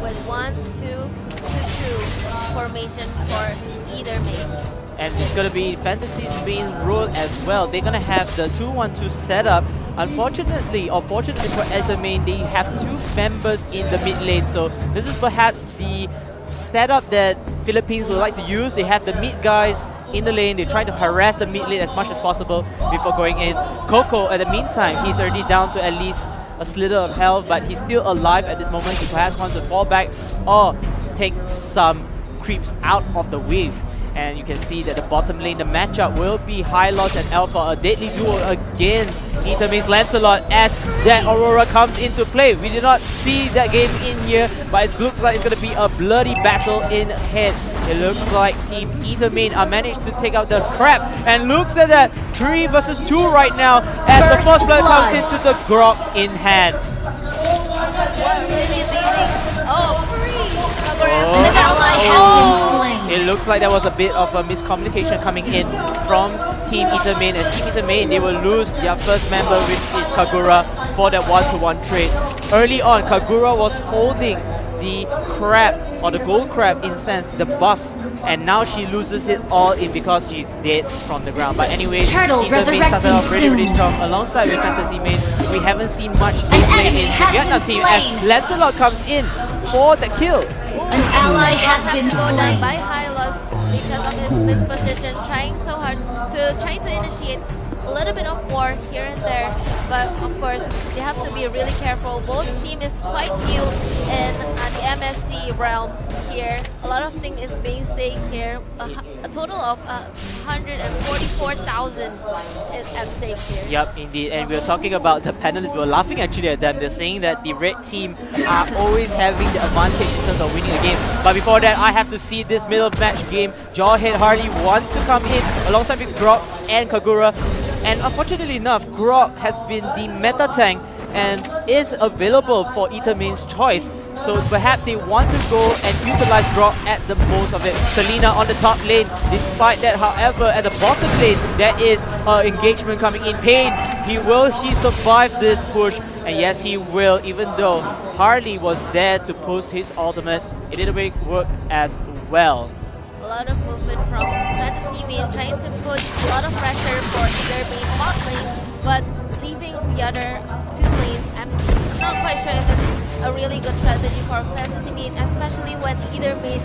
with 1-2-2-2 formation for either main. And it's going to be Fantasy's main role as well. They're going to have the 2-1-2 setup. Unfortunately, or fortunately for Aether main, they have 2 members in the mid lane. So this is perhaps the setup that Philippines would like to use. They have the mid guys in the lane. They try to harass the mid lane as much as possible before going in. Coco, at the meantime, he's already down to at least a slither of health, but he's still alive at this moment. He perhaps wants to fall back or take some creeps out of the wave. And you can see that the bottom lane, the matchup will be Hylos and Alpha, a deadly duo against Aether main's Lancelot as that Aurora comes into play. We did not see that game in here, but it looks like it's going to be a bloody battle in head. It looks like Team Aether main are managed to take out the crab, and looks at that 3 versus 2 right now as the first blood comes into the Grok in hand. What really leading? Oh, free! An ally has been slain. It looks like there was a bit of a miscommunication coming in from Team Aether main. As Team Aether main, they will lose their first member, which is Kagura, for that 1-to-1 trade. Early on, Kagura was holding the crab, or the gold crab instance, the buff, and now she loses it all in because she's dead from the ground. But anyway, Turtle Aether main started off really, really strong alongside with Fantasy main. We haven't seen much gameplay in the Vietnam team as Lancelot comes in for the kill. An ally has been to go down slain. by Hylos because of his misposition, trying so hard to initiate a little bit of war here and there, but of course they have to be really careful. Both team is quite new in the MSC realm here. A lot of things is being staked here. A total of 144,000 is at stake here. Yep, indeed. And we were talking about the panelists. We were laughing actually at them. They're saying that the red team are always having the advantage in terms of winning the game. But before that, I have to see this middle match game. Jawhead Harley wants to come in alongside with Grok and Kagura. And unfortunately enough, Grok has been the meta tank and is available for Aether main's choice. So perhaps they want to go and utilize Grok at the most of it. Selena on the top lane. Despite that, however, at the bottom lane, there is engagement coming in. Pain, will he survive this push? And yes, he will, even though Harley was there to push his ultimate. It didn't work as well. A lot of movement from Fantasy main, trying to put a lot of pressure for their main bot lane, but leaving the other 2 lanes empty. I'm not quite sure if it's a really good strategy for Fantasy main, especially when either main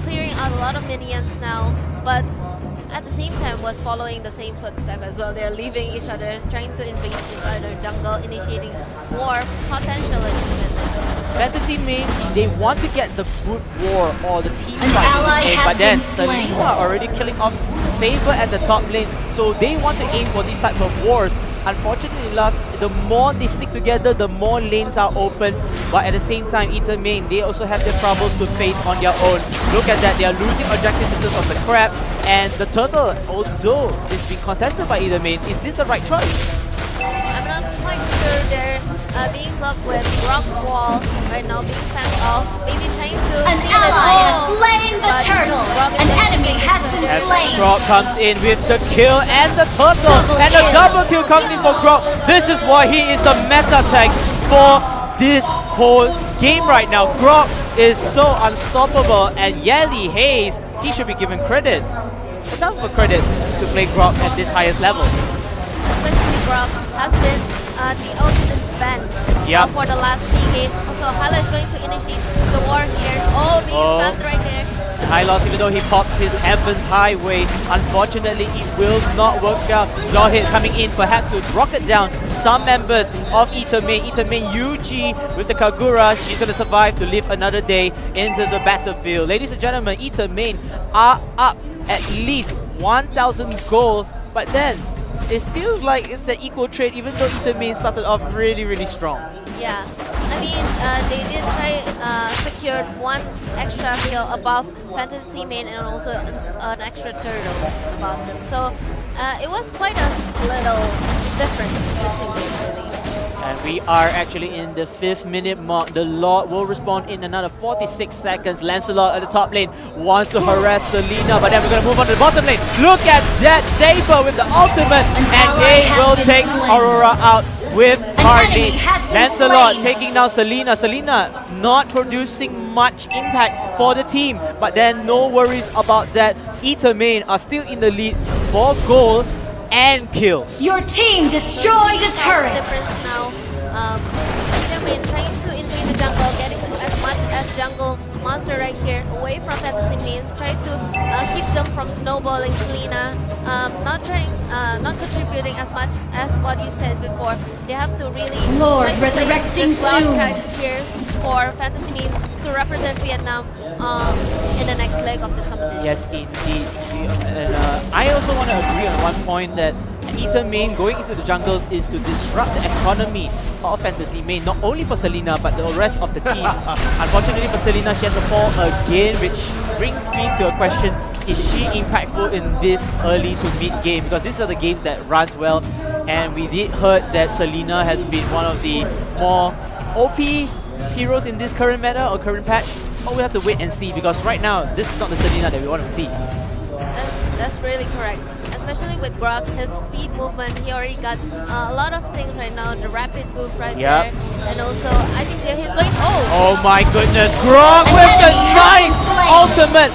clearing out a lot of minions now, but at the same time was following the same footstep as well. They're leaving each other, trying to invade each other jungle, initiating war potentially. Fantasy main, they want to get the good war or the team An fight ally in, has but then been slain. Selena are already killing off Saber at the top lane, so they want to aim for these type of wars. Unfortunately enough, the more they stick together, the more lanes are open, but at the same time, Aether main, they also have their problems to face on their own. Look at that, they are losing objectives in terms of the crab and the turtle, although it's being contested by Aether main. Is this the right choice? I'm not quite sure they're being blocked with Grok's wall right now, being sent off, maybe trying to An steal it ally has all. slain the But turtle. Grok is An able to enemy take has it been further. slain. Grok comes in with the kill and the turtle, Double and the kill. double kill comes in for Grok. This is why he is the meta tank for this whole game right now. Grok is so unstoppable, and Yali Hayes, he should be given credit. Enough of credit to play Grok at this highest level. Especially Grok has been the ultimate banned for the last 3 games. Also, Hyla is going to initiate the war here. Oh, being stunned right there. Hylos, even though he popped his Heaven's Highway, unfortunately it will not work out. Jawhead coming in perhaps to rocket down some members of Aether main. Aether main UG with the Kagura. She's going to survive to live another day into the battlefield. Ladies and gentlemen, Aether main are up at least 1,000 gold, but then it feels like it's an equal trade even though Aether main started off really, really strong. Yeah, I mean, they did try secured 1 extra kill above Fantasy main and also an extra turtle above them. So it was quite a little difference between them, really. And we are actually in the 5th minute mark. The Lord will respond in another 46 seconds. Lancelot at the top lane wants to harass Selena, but then we're going to move on to the bottom lane. Look at that Saber with the ultimate, and they will take Aurora out with Harley. enemy has been Lancelot slain. taking down Selena. Selena not producing much impact for the team, but then no worries about that. Aether main are still in the lead for goal and kills. Your team destroyed a turret. Difference now. Aether main trying to invade the jungle, getting as much as jungle monster right here away from Fantasy main, trying to keep them from snowballing Selena. Not contributing as much as what you said before. They have to really Lord try to play resurrecting this wild soon. card here for Fantasy main to represent Vietnam in the next leg of this competition. Yes, indeed. And I also want to agree on one point that Aether main going into the jungles is to disrupt the economy of Fantasy main, not only for Selena but the rest of the team. Unfortunately for Selena, she has to fall again, which brings me to a question: is she impactful in this early to mid game? Because these are the games that runs well, and we did heard that Selena has been one of the more OP heroes in this current meta or current patch. But we have to wait and see, because right now this is not the Selena that we want to see. That's really correct. Especially with Brock, his speed movement, he already got a lot of things right now. The rapid move right there. And also, I think that he's going, Oh my goodness, Grog with the nice ultimate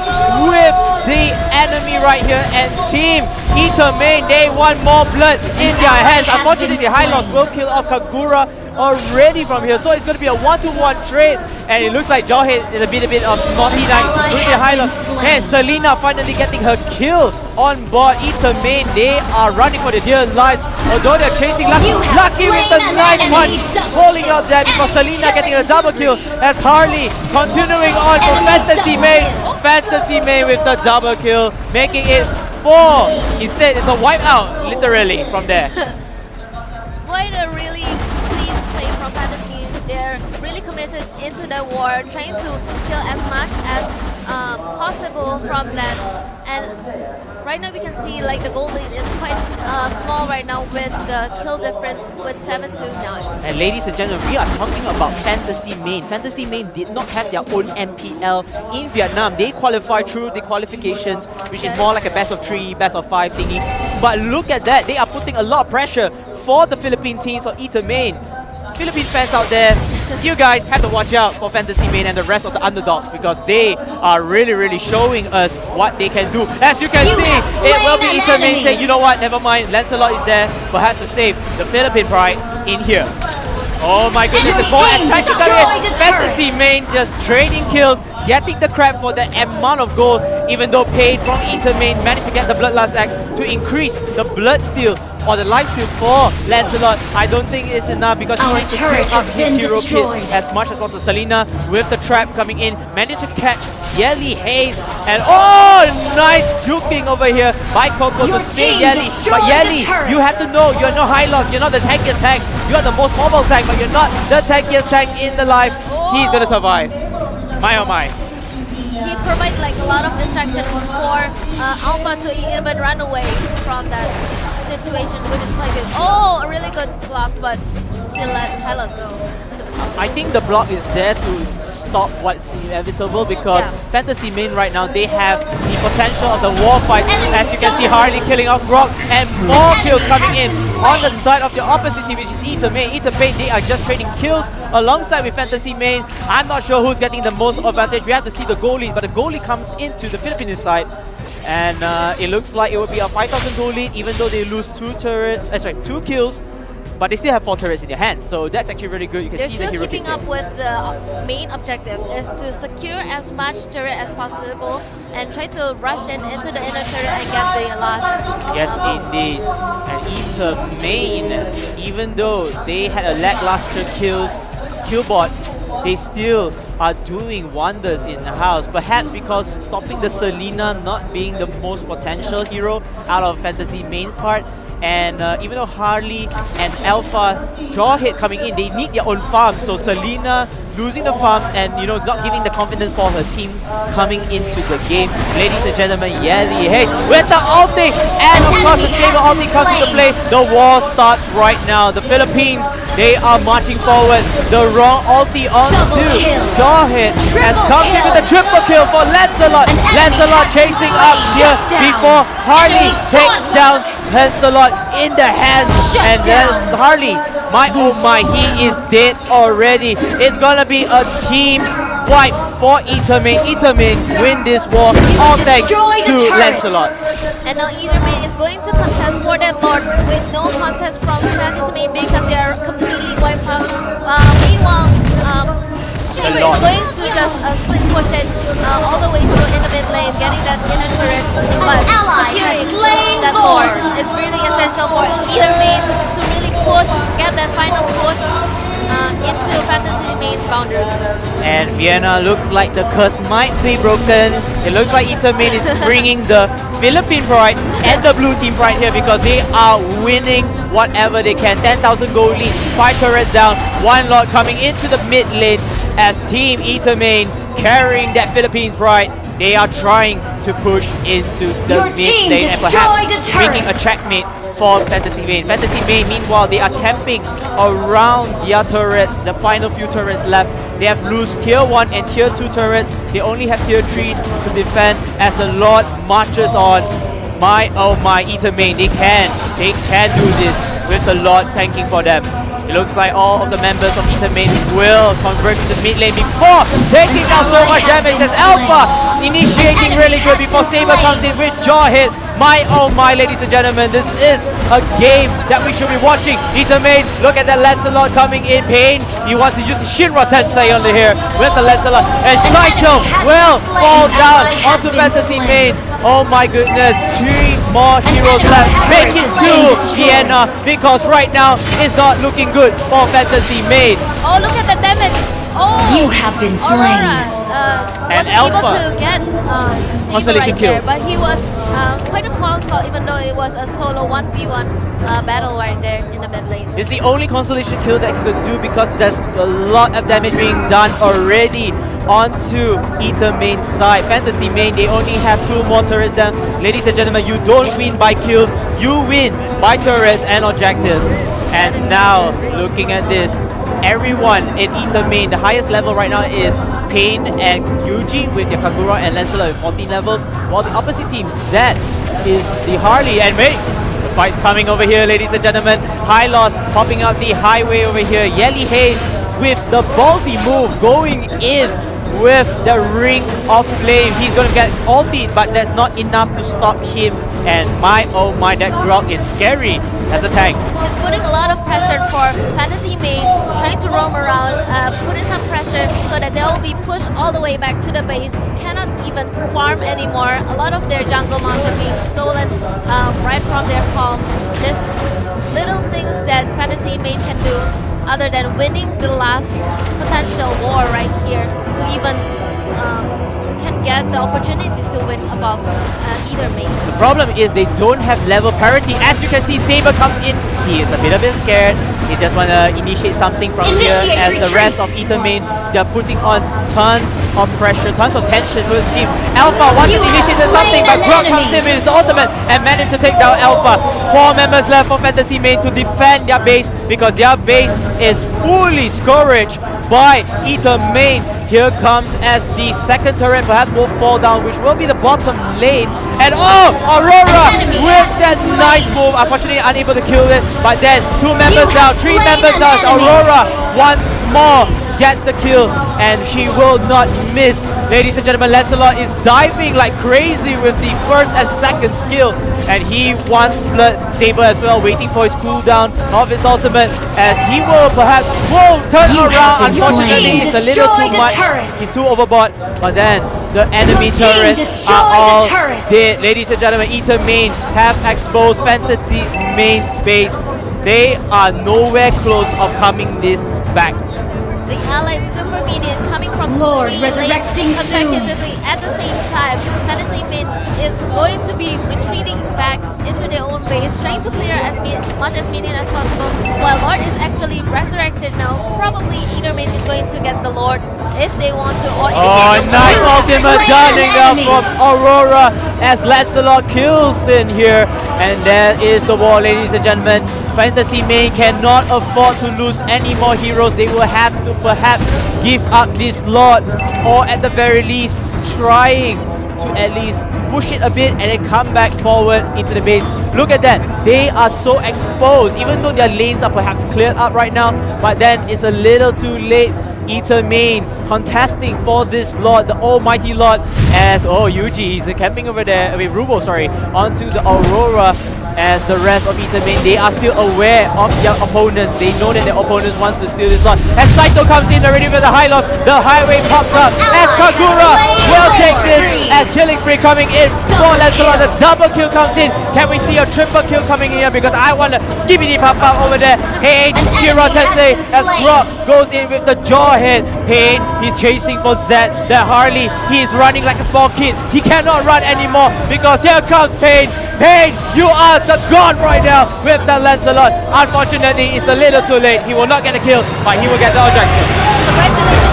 with the enemy right here, and team Aether main, they want more blood in their hands. Unfortunately, the high loss will kill off Kagura already from here, so it's going to be a 1-to-1 trade, and it looks like Jawhead is a bit of naughty night with the high loss. And Selena finally getting her kill on board Aether main. They are running for their dear lives, although they're chasing Lucky. Lucky with the nice punch, holding out there before Selena getting a double kill, as Harley continuing on for Fantasy main. Fantasy main with the double kill, making it 4. Instead, it's a wipeout, literally, from there. It's quite a really clean play from Fantasy. They're really committed into the war, trying to kill as much as possible from that. And right now we can see like the goal lead is quite small right now with the kill difference with 7-9. And ladies and gentlemen, we are talking about Fantasy main. Fantasy main did not have their own MPL in Vietnam. They qualified through the qualifications, which is more like a best of 3, best of 5 thingy. But look at that, they are putting a lot of pressure for the Philippine teams of Aether main. Philippine fans out there, you guys have to watch out for Fantasy main and the rest of the underdogs, because they are really showing us what they can do. As you can see, it will be Aether main saying, you know what, never mind, Lancelot is there, perhaps to save the Philippine pride in here. Oh my goodness, the ball attacking the Fantasy main just trading kills, getting the crap for the amount of gold, even though paid from Aether main managed to get the Bloodlust Axe to increase the blood steal or the life steal for Lancelot. I don't think it's enough, because he needs to turret kill up has his been hero destroyed. kit as much as possible. Selena with the trap coming in, managed to catch Yelly Haze, and oh, nice juking over here by Coco Your to stay team Yelly. destroyed But the Yelly, turret. you have to know, you're no high loss, you're not the tankiest tank, you are the most mobile tank, but you're not the tankiest tank in the life. He's gonna survive. My oh my. He provides like a lot of distraction for Alpha to even run away from that situation, which is quite good. Oh, a really good block, but he let Hylos go. I think the block is there to stop what's inevitable, because Fantasy main right now, they have the potential of the war fight. As you can see, Harley killing off Grog, and more kills coming in on the side of the opposite team, which is Aether main. Aether main, they are just trading kills alongside with Fantasy main. I'm not sure who's getting the most advantage. We have to see the goal lead, but the goal lead comes into the Philippine side. And it looks like it will be a 5,000 goal lead, even though they lose 2 turrets, sorry, 2 kills. But they still have 4 turrets in their hands, so that's actually really good. You can They're see the still hero keeping kits up here. with the main objective is to secure as much turret as possible and try to rush into the inner turret and get the last. Yes, indeed. And Aether main, even though they had a lackluster kill bot, they still are doing wonders in the house. Perhaps because stopping the Selena not being the most potential hero out of Fantasy main's part. And even though Harley and Alpha Jawhead coming in, they need their own farms. So Selena losing the farms and not giving the confidence for her team coming into the game. Ladies and gentlemen, Yelly Haze with the ulti, and of course the Saber ulti comes into play. The war starts right now. The Philippines, they are marching forward. The wrong ulti onto Jawhead has come in with a triple kill for Lancelot. Lancelot chasing up here before Harley takes down Lancelot in the hands, and then Harley My oh my, he is dead already. It's gonna be a team wipe for Aether main. Aether main win this war, all thanks destroyed to a turret. Lancelot. And now Aether main is going to contest for that Lord with no contest from Fantasy main because they are completely wiped out. Meanwhile, Saber is going to just split push it all the way through in the mid lane, getting that inner turret. But ally has securing slain that Lord. Lord is really essential for Aether main to really push, get that final push into Fantasy main's boundaries. And Vienna looks like the curse might be broken. It looks like Aether main is bringing the Philippine pride and the blue team pride here because they are winning whatever they can. 10,000 gold lead, 5 turrets down, 1 lot coming into the mid lane as Team Aether main carrying that Philippines pride. They are trying to push into the Your mid team lane and destroyed perhaps a making a turret. checkmate for Fantasy main. Fantasy main, meanwhile, they are camping around their turrets, the final few turrets left. They have loose tier 1 and tier 2 turrets. They only have tier 3s to defend as the Lord marches on. My oh my, Aether main, they can do this with the Lord tanking for them. It looks like all of the members of Aether main will converge to the mid lane before taking down so much damage as Alpha initiating really good before Saber comes in with jaw hit. My oh my, ladies and gentlemen, this is a game that we should be watching. Aether main, look at that Lancelot coming in pain. He wants to use the Shinra Tensei on here with the Lancelot. And Saito will fall down onto Fantasy main. Oh my goodness, 3 more heroes left. Make it to Vienna because right now it's not looking good for Fantasy main. Oh, look at the damage! Oh, You have been slain. Aurora And wasn't able Alpha. to get Constellation right kill. there, but he was quite a close call, even though it was a solo 1v1 battle right there in the mid lane. It's the only constellation kill that he could do because there's a lot of damage being done already onto Aether main's side. Fantasy main, they only have 2 more turrets down. Ladies and gentlemen, you don't win by kills, you win by turrets and objectives. And now, looking at this, everyone in Aether main, the highest level right now is Pain and Yuji with their Kagura and Lancelot with 14 levels, while the opposite team, Zed, is the Harley. And wait, the fight's coming over here, ladies and gentlemen. High loss popping out the highway over here. Yelly Haze with the ballsy move going in with the Ring of Flame. He's going to get ulted, but that's not enough to stop him. And my oh my, that Grog is scary as a tank. He's putting a lot of pressure for Fantasy main, trying to roam around, put in some pressure so that they'll be pushed all the way back to the base. Cannot even farm anymore. A lot of their jungle monsters being stolen right from their palm. There's little things that Fantasy main can do other than winning the last potential war right here to even can get the opportunity to win above Aether main. The problem is they don't have level parity. As you can see, Saber comes in. He is a bit scared. He just want to initiate something from here as the rest of Aether main, they're putting on tons of pressure, tons of tension to his team. Alpha wanted to initiate something, but Grog comes in with his ultimate and managed to take down Alpha. 4 members left for Fantasy main to defend their base because their base is fully scourged by Aether main. Here comes as the second turret perhaps will fall down, which will be the bottom lane. And oh, Aurora with that nice move. Unfortunately unable to kill it, but then 2 members down, 3 members down. Aurora once more gets the kill and she will not miss. Ladies and gentlemen, Lancelot is diving like crazy with the first and second skill, and he wants blood. Saber as well, waiting for his cooldown of his ultimate as he will perhaps turn around. Unfortunately, it's a little too much. He's too overboard, but then the enemy turrets are all dead. Ladies and gentlemen, Aether main have exposed Fantasy's main's base. They are nowhere close of coming this back. The allied super minion coming from Lord 3 resurrecting lanes soon. consecutively at the same time. Fantasy main is going to be retreating back into their own base, trying to clear as much as minion as possible, while Lord is actually resurrected now. Probably Aether main is going to get the Lord if they want to, or initiate the nice war. ultimate gunning up from Aurora as Lancelot kills in here. And there is the war, ladies and gentlemen. Fantasy main cannot afford to lose any more heroes. They will have to perhaps give up this slot, or at the very least trying to at least push it a bit and then come back forward into the base. Look at that. They are so exposed, even though their lanes are perhaps cleared up right now, but then it's a little too late. Aether main contesting for this Lord, the almighty Lord, as Yuji, he's camping over there with Rubo, sorry, onto the Aurora. As the rest of Aether main, they are still aware of their opponents. They know that their opponents want to steal this Lord. As Saito comes in already with the high loss, the highway pops up. As Kagura will take this, as killing spree coming in for Lancelot. The double kill comes in. Can we see a triple kill coming in here? Because I want to skibbity pop up over there. Pain, Shiro Tensei, as Brock goes in with the jaw hit. Pain, he's chasing for Zed. The Harley, he's running like a small kid. He cannot run anymore because here comes Pain. Pain, you are the god right now with the Lancelot. Unfortunately, it's a little too late. He will not get a kill, but he will get the objective. Congratulations